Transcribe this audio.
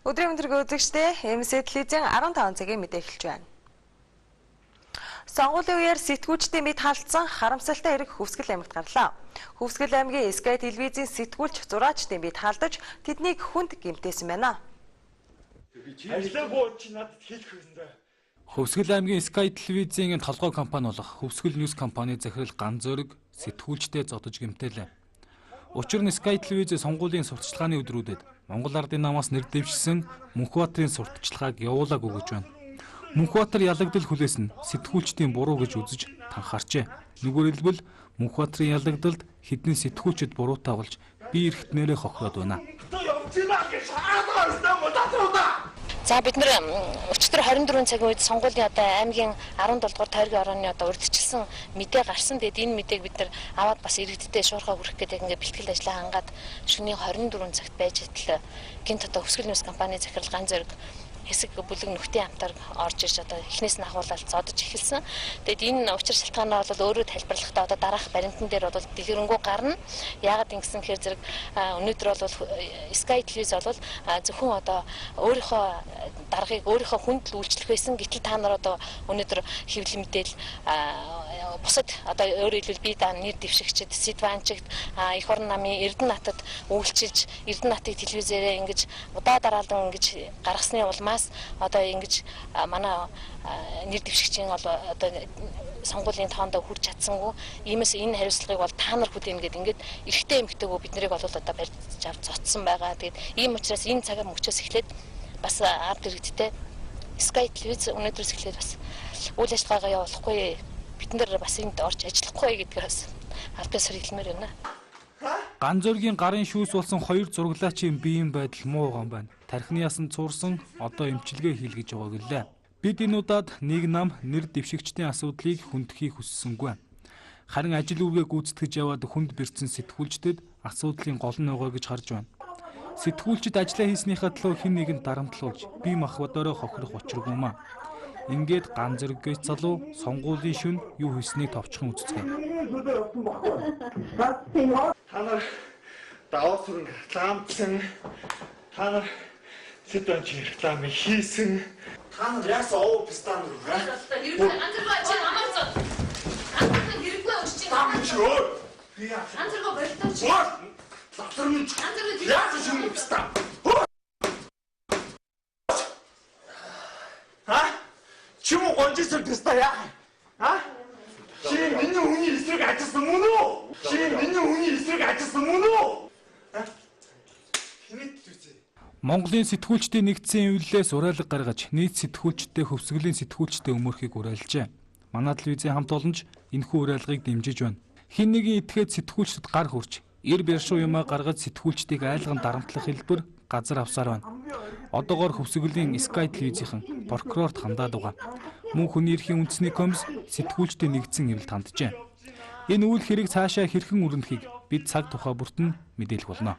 Өдрийн өндөр үзэгчдээ МС телевизийн 15 цагийн мэдээ эхэлж байна. Сонгуулийн үеэр сэтгүүлчдийн мэд халдсан харамсалтай хэрэг Хөвсгөл аймагт гарлаа. Хөвсгөл аймгийн Sky телевизийн сэтгүүлч зураачдын мэд халдаж тэднийг хүнд гэмтээсэн байна. Хөвсгөл аймгийн Sky телевизийн толгой компани болох Хөвсгөл News компани захирал Ган Зориг сэтгүүлчдээ зодож гэмтээлээ. Учир нь Sky телевизийн сонгуулийн сурталчилгааны өдрүүдэд Монгол Ардын намаас нэр дэвшсэн Мөнхбаатарын сурталчилгааг явуулаагүй гэж байна. Мөнхбаатар ялагдал хүлээс нь сэтгүүлчдийн буруу гэж үзэж танхаарчээ. Нүгээр хэлбэл Мөнхбаатарын ялагдалд хэдэн сэтгүүлчид буруутай болж бие эрхтнэрээ хохироод байна. За бид нэр өчигдөр 24 цагийн үед сонгуулийн аймгийн 17 дугаар тойргийн орооны урьдчилсан мэдээ гарсан. Тэгэд энэ мэдээг бид нар аваад бас иргэдэд шуурхаа хүргэх гэдэг ингээ бэлтгэл ажлаа хангаад шөнийн 24 цагт байж итэл гинт Хөвсгөл News компани захирал Ган Зориг хэсэг бүлэг нөхдийн хамтаар орж ирж эхнээс нь ахуулаад зодож эхэлсэн. Тэгэд энэ учир шалтгаанаа бол өөрөө тайлбарлахдаа дараах баримтан дээр бол дэлгэрэнгүй гарна. Яагаад ингэсэн гэхээр зэрэг өнөөдөр бол Sky телевиз бол зөвхөн өөрийнхөө даргаыг өөрийнхөө хүнд л үйлчлэх байсан. Гэтэл та нар өнөөдөр хэвлэл мэдээл бусад өөрөөр хэлбэл бие даан нэр дэвшигчид, Ситванчигт эх орон намын Эрдэнэтад үйлчилж Эрдэнэтийг телевизээрээ ингэж удаа дараалан ингэж гаргасны улмаас ингэж манай нэр дэвшигчийн сонгуулийн тоонд хүрч чадсангүй. Иймээс энэ хариуцлагыг бол та нар хүлээнэ гэдэг ингээд эрэгтэй эмэгтэйгөө бид нарыг барьж авч цоцсон байгаа. Тэгээд ийм учраас энэ цагаар мөчөөс эхлээд бас ард иргэдтэй Sky телевиз өнөөдрөөс эхлээд бас үйл ажиллагаагаа явуулахгүй бид нар бас энд орж ажиллахгүй гэдгээс албаас хэлмээр байна. Ган Зоригийн гарын шүүс болсон хоёр зураглаачийн биеийн байдал муу гам байна. Тархины ясан цуурсан одоо эмчилгээ хийлгэж байгааг гэлээ. Бид энэ удаад нэг нам нэр дэвшигчдийн асуудлыг хүндхийг хүссэнгүй. Харин ажил үүргээ гүйцэтгэж яваад хүнд бэрцэн сэтгүүлчдэд асуудлын гол нь байгаа гэж харж байна. Сэтгүүлчид ажиллаа хийснийхаа төлөө хэн нэгэнд дарамтлуулж бие махбодороо хохирох учиргүй маа. Ингээд Ган Зоригээс залуу сонгуулийн шөнө юу хийснийг товчхон үзцгээе. Та нар даваа сүрэн рекламцсан, та нар Ситванч рекламыг хийсэн, та нар яасан овоо пистан руу Хэрэггүй анзаргаа чи амарцаа. Анзаргаа хэрэггүй өччих. Амчөө. Анзаргаа болтооч. Лавтармын яасан шүн пистан. Чим гонжсэн пистан яа? Чи миний хүний эсрэг ажилласан мөн үү? Чи миний хүний эсрэг ажилласан мөн үү? Хинэт үзье. Монголын сэтгүүлчдийн нэгдсэн эвлэлээс уриалга гаргаж нийт сэтгүүлчдээ Хөвсгөлийн сэтгүүлчдээ өмөрхийг уриалжээ. Манай телевизийн хамт олонч энэхүү уриалгыг дэмжиж байна. Хин нэгийн этгээд сэтгүүлчдэд гар хүрч, эр бэршүү юмаа гаргаж сэтгүүлчдийг айлган дарамтлах хэлбэр газар авсаар байна. Одоогоор Хөвсгөлийн Sky телевизийн прокурорт хандаад байгаа. Мөн хүний эрхийн үндэсний комисс сэтгүүлчдийн нэгдсэн эвлэлд ханджээ. Энэ үйл хэрэг цаашаа хэрхэн өрнөхийг бид цаг тухай бүртэн мэдээлэх болно.